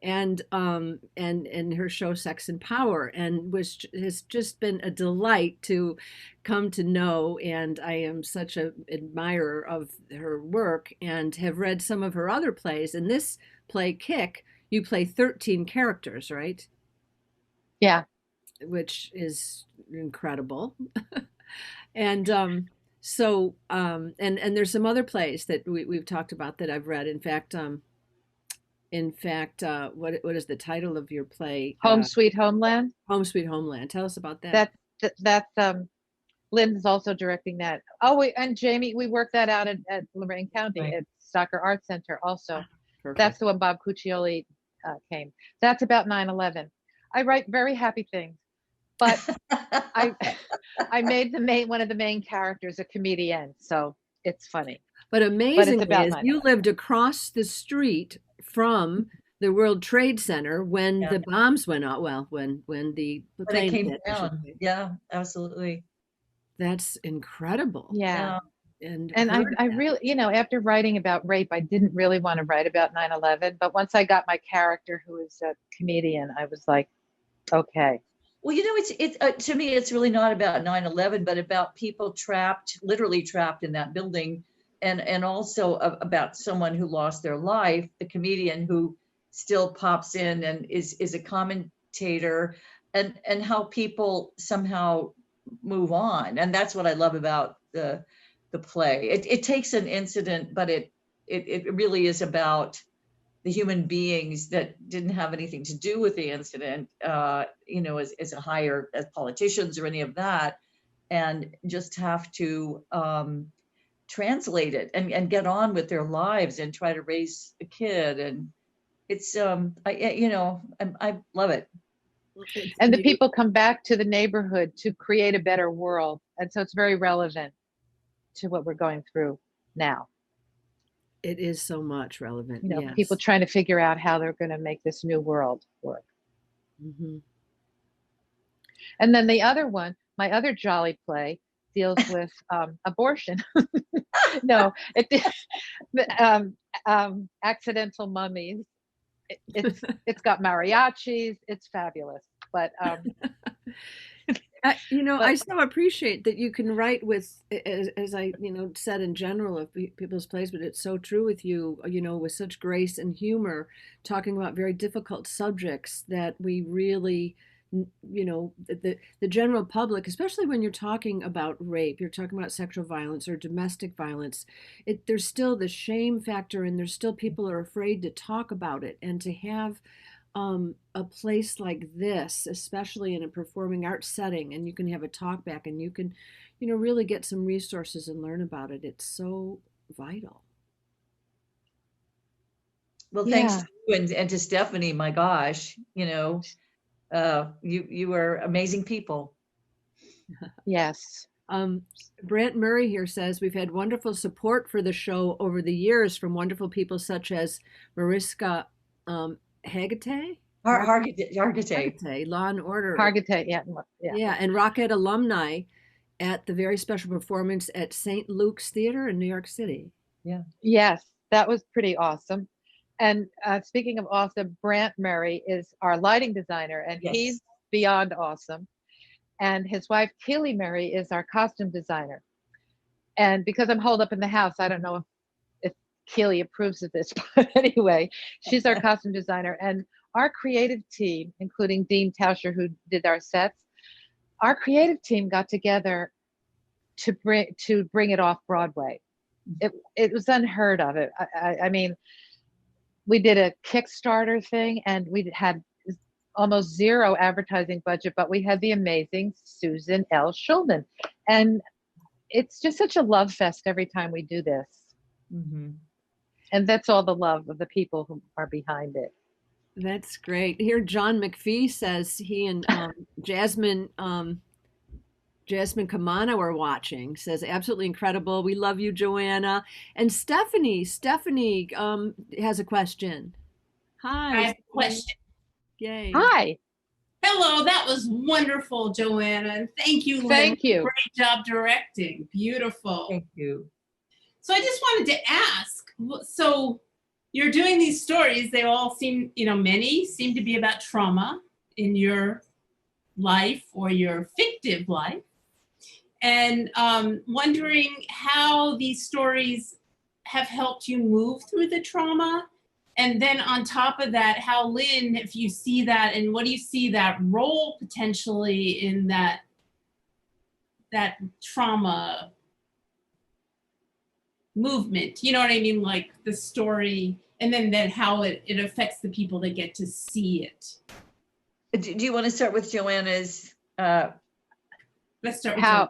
And her show Sex and Power, and has just been a delight to come to know, and I am such an admirer of her work, and have read some of her other plays. In this play, Kick, you play 13 characters, right? Yeah. Which is incredible. And there's some other plays that we've talked about that I've read. In fact, what is the title of your play? Home Sweet Homeland. Home Sweet Homeland. Tell us about that. That's Lynne is also directing that. Oh, and Jamie, we worked that out at Lorain County at Stocker Arts Center also. Perfect. That's the one Bob Cuccioli came. That's about 9/11. I write very happy things. But I made one of the main characters a comedian, so it's funny. But amazingly, about is 9/11. you lived across the street from the World Trade Center when Yeah. the bombs went out. Well, when the When it plane came hit, I should down. say. Yeah, absolutely. That's incredible. Yeah. And I heard that. really, after writing about rape, I didn't really want to write about 9/11. But once I got my character, who is a comedian, I was like, okay. Well, it's to me, it's really not about 9/11, but about people literally trapped in that building, and also about someone who lost their life, the comedian who still pops in and is a commentator, and how people somehow move on, and that's what I love about the play. It takes an incident, but it really is about the human beings that didn't have anything to do with the incident, as politicians or any of that, and just have to translate it and get on with their lives and try to raise a kid. And it's, I love it. And the people come back to the neighborhood to create a better world. And so it's very relevant to what we're going through now. It is so much relevant. Yes. People trying to figure out how they're going to make this new world work. Mm-hmm. And then the other one, my other jolly play, deals with abortion. No, accidental mummies. It's got mariachis. It's fabulous. But I so appreciate that you can write with, as I said in general of people's plays, but it's so true with you, with such grace and humor, talking about very difficult subjects that we really, the general public, especially when you're talking about rape, you're talking about sexual violence or domestic violence, there's still the shame factor, and there's still people are afraid to talk about it, and to have a place like this, especially in a performing arts setting, and you can have a talk back, and you can, really get some resources and learn about it. It's so vital. Well, thanks to you and to Stephanie. My gosh, you are amazing people. Yes. Brant Murray here says, we've had wonderful support for the show over the years from wonderful people such as Mariska Hargitay, Law and Order. Hargitay, yeah, and Rocket alumni at the very special performance at St. Luke's Theater in New York City. Yeah. Yes, that was pretty awesome. And speaking of awesome, Brant Murray is our lighting designer, and he's beyond awesome. And his wife, Keely Murray, is our costume designer. And because I'm holed up in the house, I don't know if Keely approves of this, but anyway, she's our costume designer. And our creative team, including Dean Tauscher, who did our sets, our creative team got together to bring it off Broadway. It was unheard of. I mean, we did a Kickstarter thing, and we had almost zero advertising budget, but we had the amazing Susan L. Schulman. And it's just such a love fest every time we do this. Mm-hmm. And that's all the love of the people who are behind it. That's great. Here, John McPhee says he and Jasmine Kamana are watching. Says absolutely incredible. We love you, Joanna. And Stephanie has a question. Hi. I have a question. Yay. Hi. Hello, that was wonderful, Joanna. And thank you, Lynne. Thank you. Great job directing. Beautiful. Thank you. So I just wanted to ask, so you're doing these stories, they all seem, many seem to be about trauma in your life or your fictive life. And wondering how these stories have helped you move through the trauma. And then on top of that, how, Lynne, if you see that, and what do you see that role potentially in that trauma movement? You know what I mean? Like the story, and then how it affects the people that get to see it. Do you want to start with Joanna's? Let's start with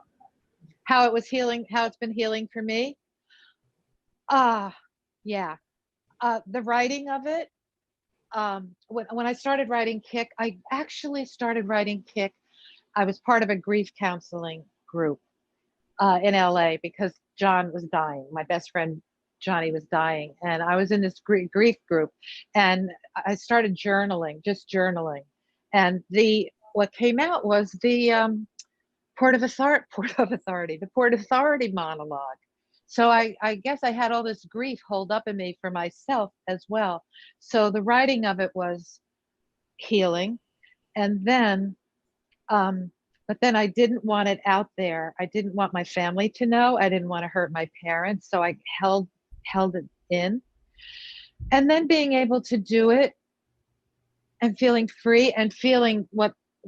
how it was healing, how it's been healing for me. Yeah. The writing of it. When I started writing Kick, I actually started writing Kick I was part of a grief counseling group in LA because John was dying. My best friend Johnny was dying, and I was in this grief group, and I started journaling, just journaling, and what came out was the Port Authority monologue. So I guess I had all this grief holed up in me for myself as well. So the writing of it was healing, and then but then I didn't want it out there. I didn't want my family to know. I didn't want to hurt my parents, so I held it in. And then being able to do it and feeling free and feeling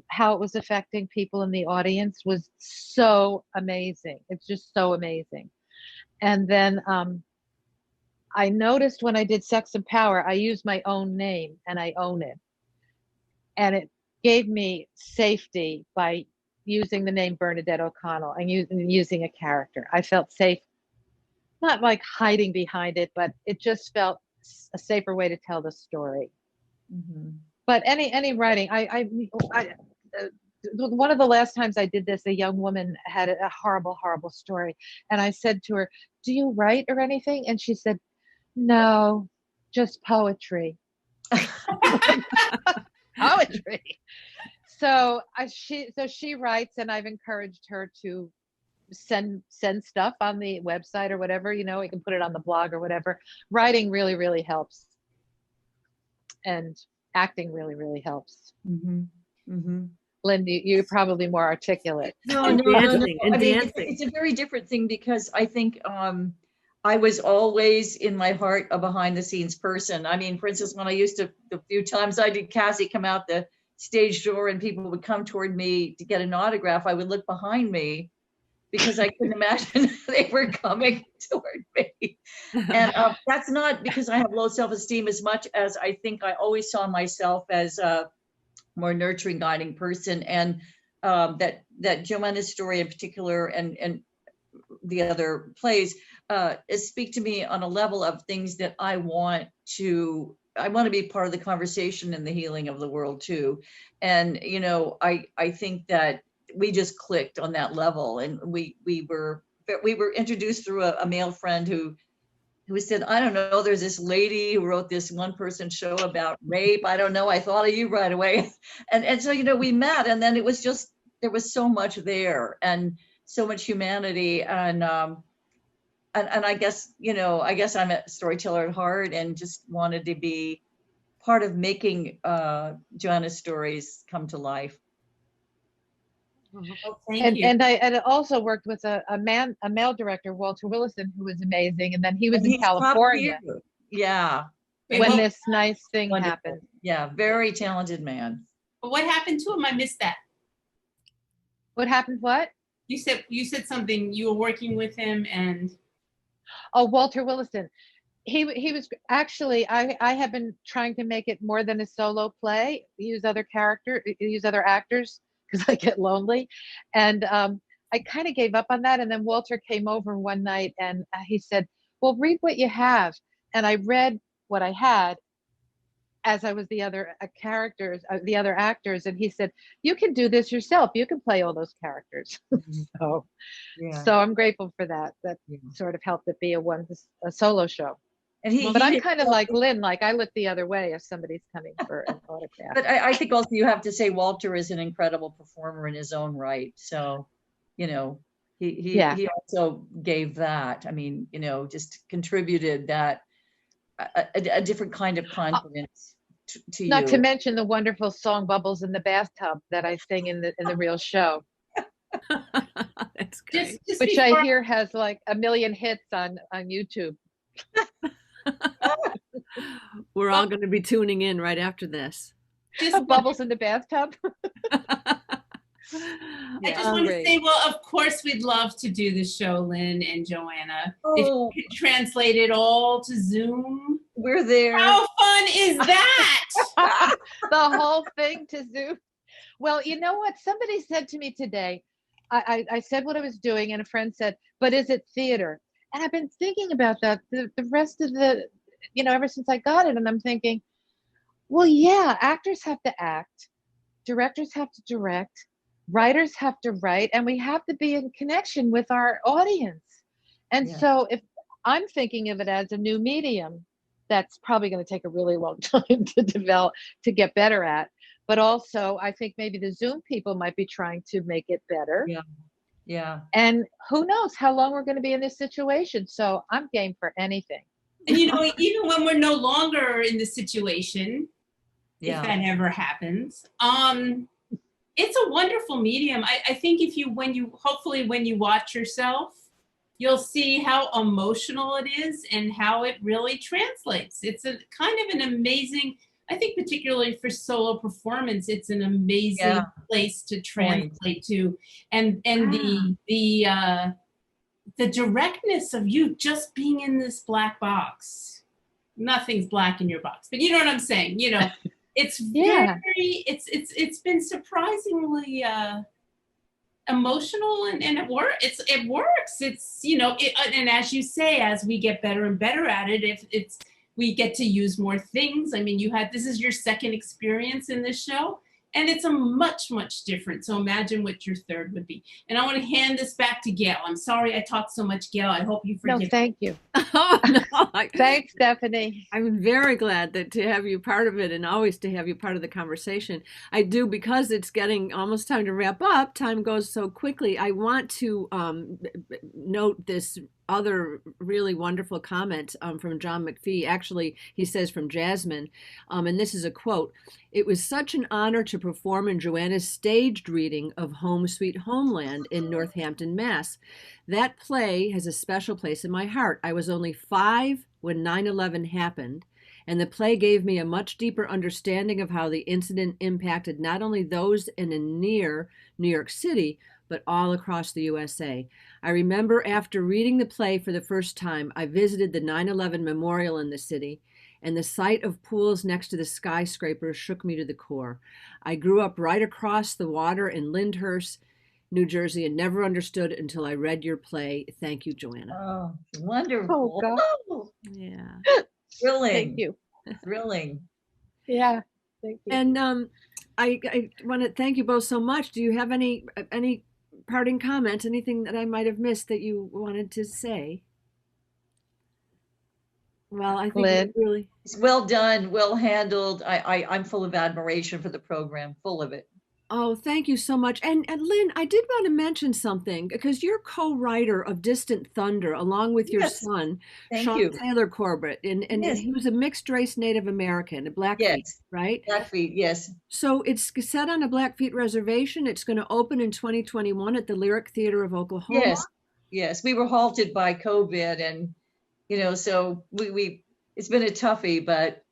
how it was affecting people in the audience was so amazing. It's just so amazing. And then I noticed when I did Sex and Power, I used my own name and I own it. And it gave me safety by using the name Bernadette O'Connell and using a character. I felt safe, not like hiding behind it, but it just felt a safer way to tell the story. Mm-hmm. But any writing, one of the last times I did this, a young woman had a horrible, horrible story. And I said to her, "Do you write or anything?" And she said, "No, just poetry." Poetry. So she writes, and I've encouraged her to send stuff on the website or whatever, you can put it on the blog or whatever. Writing really, really helps. And acting really, really helps. Mm-hmm. Mm-hmm. Lynne, you're probably more articulate. No. And dancing. It's a very different thing because I think I was always in my heart a behind the scenes person. I mean, for instance, when the few times I did Cassie come out the stage door and people would come toward me to get an autograph, I would look behind me because I couldn't imagine they were coming toward me. And that's not because I have low self-esteem as much as I think I always saw myself as a more nurturing, guiding person. And that Joanna's story in particular and the other plays speak to me on a level of things that I want to be part of the conversation and the healing of the world too. And, I think that we just clicked on that level, and we were introduced through a male friend who said, "I don't know, there's this lady who wrote this one-person show about rape. I don't know. I thought of you right away." And so, we met, and then it was just, there was so much there and so much humanity. And I guess, I'm a storyteller at heart and just wanted to be part of making Joanna's stories come to life. Well, thank you. And I also worked with a male director, Walter Willison, who was amazing. And then he was in California. Yeah. When this nice thing Wonderful. happened. Yeah, very talented man. But what happened to him? I missed that. What happened? What? You said something. You were working with him, and Walter Willison. He was actually, I have been trying to make it more than a solo play, use other actors because I get lonely. And I kind of gave up on that. And then Walter came over one night and he said, "Well, read what you have." And I read what I had as I was the other the other actors. And he said, "You can do this yourself. You can play all those characters." So I'm grateful for that. That sort of helped it be a solo show. But I'm kind of like Lynne, like I look the other way if somebody's coming for an autograph. But I think also you have to say Walter is an incredible performer in his own right. So, he also gave that. I mean, just contributed that a different kind of confidence to you. Not to mention the wonderful song "Bubbles in the Bathtub" that I sing in the real show. That's great. Which I hear has like 1 million hits on YouTube. We're all going to be tuning in right after this. Just Bubbles in the Bathtub. I just want to say, well, of course, we'd love to do the show, Lynne and Joanna. If you could translate it all to Zoom. We're there. How fun is that? The whole thing to Zoom. Well, you know what? Somebody said to me today, I said what I was doing, and a friend said, "But is it theater?" And I've been thinking about that the rest of the, ever since I got it. And I'm thinking, well, yeah, actors have to act, directors have to direct, writers have to write, and we have to be in connection with our audience. And Yeah. so if I'm thinking of it as a new medium, that's probably going to take a really long time to develop, to get better at. But also, I think maybe the Zoom people might be trying to make it better. Yeah. Yeah. And who knows how long we're going to be in this situation. So I'm game for anything. And even when we're no longer in the situation, if Yeah. that ever happens, it's a wonderful medium. I think hopefully when you watch yourself, you'll see how emotional it is and how it really translates. It's a kind of an amazing, I think particularly for solo performance, it's an amazing place to translate to. And the directness of you just being in this black box. Nothing's black in your box, but you know what I'm saying? It's it's been surprisingly emotional and it works. It's and as you say, as we get better and better at it, we get to use more things. I mean, this is your second experience in this show, and it's a much, much different. So imagine what your third would be. And I want to hand this back to Gail. I'm sorry I talked so much, Gail. I hope you forgive me. No, thank you. Oh, no, Thanks, Stephanie. I'm very glad to have you part of it, and always to have you part of the conversation. I do, because it's getting almost time to wrap up. Time goes so quickly. I want to note this other really wonderful comment from John McPhee. Actually, he says from Jasmine, and this is a quote: "It was such an honor to perform in Joanna's staged reading of Home Sweet Homeland in Northampton, Mass. That play has a special place in my heart. I was only 5 when 9/11 happened, and the play gave me a much deeper understanding of how the incident impacted not only those in and near New York City, but all across the USA. I remember after reading the play for the first time, I visited the 9/11 memorial in the city, and the sight of pools next to the skyscrapers shook me to the core. I grew up right across the water in Lyndhurst, New Jersey, and never understood until I read your play. Thank you, Joanna." Oh, wonderful. Oh, God. Oh, Yeah. thrilling. Thank you. Thrilling. Yeah. Thank you. And I want to thank you both so much. Do you have any parting comments, anything that I might have missed that you wanted to say? Well, I think Lynne? really. It's well done, well handled. I'm full of admiration for the program, full of it. Oh, thank you so much. And Lynne, I did want to mention something, because you're co-writer of Distant Thunder along with your Yes. son, Thank Sean you. Taylor-Corbett, and Yes. he was a mixed race Native American, a Blackfeet, Yes. right? Blackfeet, yes. So it's set on a Blackfeet reservation. It's going to open in 2021 at the Lyric Theater of Oklahoma. Yes. Yes. We were halted by COVID, and so we it's been a toughie, but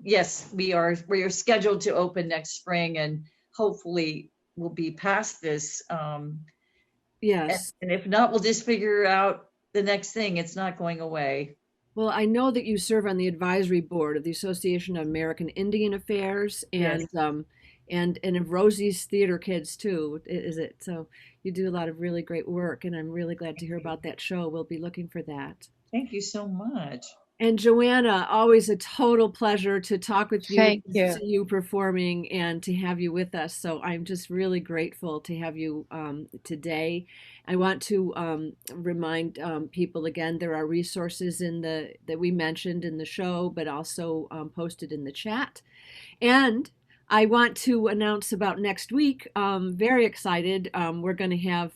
yes, we are scheduled to open next spring, and hopefully we'll be past this. Yes. And if not, we'll just figure out the next thing. It's not going away. Well, I know that you serve on the advisory board of the Association of American Indian Affairs, and Yes. and of Rosie's Theater Kids too, is it? So you do a lot of really great work, and I'm really glad to hear about that show. We'll be looking for that. Thank you so much. And Joanna, always a total pleasure to talk with you, Thank to you. see you performing, and to have you with us. So I'm just really grateful to have you today. I want to remind people again, there are resources that we mentioned in the show, but also posted in the chat. And I want to announce about next week. Very excited. We're going to have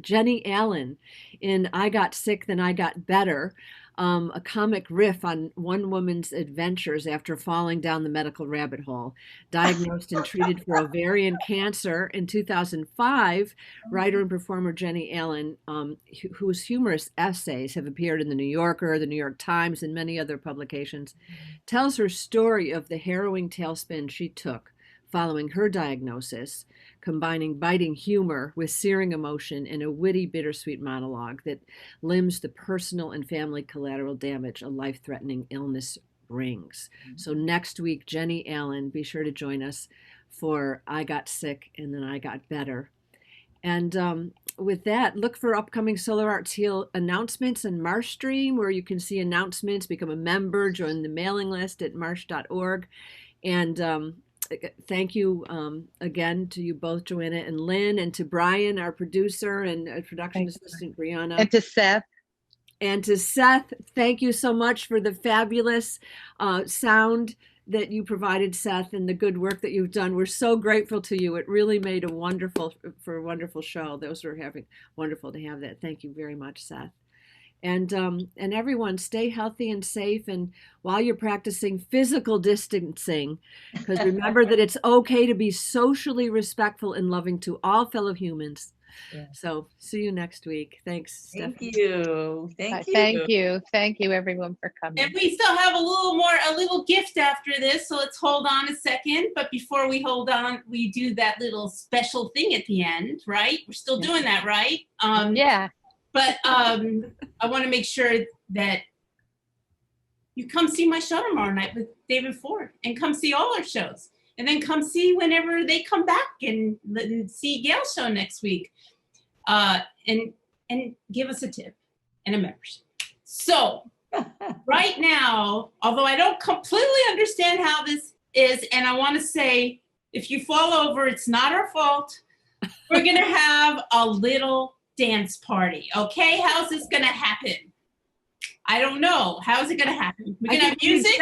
Jenny Allen in I Got Sick, Then I Got Better, a comic riff on one woman's adventures after falling down the medical rabbit hole. Diagnosed and treated for ovarian cancer in 2005, writer and performer Jenny Allen, whose humorous essays have appeared in The New Yorker, The New York Times, and many other publications, tells her story of the harrowing tailspin she took following her diagnosis, combining biting humor with searing emotion in a witty, bittersweet monologue that limns the personal and family collateral damage a life-threatening illness brings. So next week, Jenny Allen, be sure to join us for I Got Sick, and Then I Got Better. And with that, look for upcoming Solar Arts Heal announcements in Marsh Stream, where you can see announcements, become a member, join the mailing list at marsh.org. And thank you again to you both, Joanna and Lynn, and to Brian, our producer and production assistant, Brianna. And to Seth. And to Seth, thank you so much for the fabulous sound that you provided, Seth, and the good work that you've done. We're so grateful to you. It really made a wonderful show. Those were wonderful to have that. Thank you very much, Seth. And everyone, stay healthy and safe. And while you're practicing physical distancing, because remember that it's okay to be socially respectful and loving to all fellow humans. Yeah. So see you next week. Thanks, Stephanie. Thank you. Thank you. Thank you. Thank you, everyone, for coming. And we still have a little gift after this. So let's hold on a second. But before we hold on, we do that little special thing at the end, right? We're still doing that, right? Yeah. But I want to make sure that you come see my show tomorrow night with David Ford, and come see all our shows. And then come see whenever they come back, and see Gail's show next week. And give us a tip and a membership. So right now, although I don't completely understand how this is, and I want to say, if you fall over, it's not our fault. We're going to have a little dance party. Okay? How's this going to happen? I don't know. How's it going to happen? We're going to have music?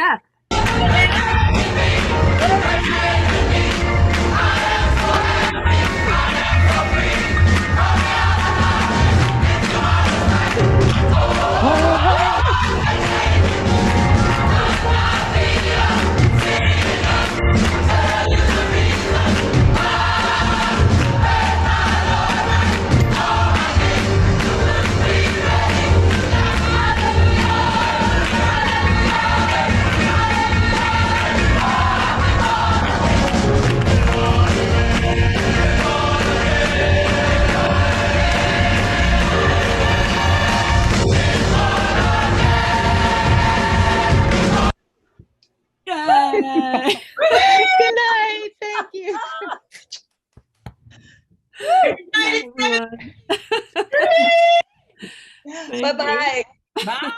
Good night. Thank you. Bye-bye. Bye-bye. Bye.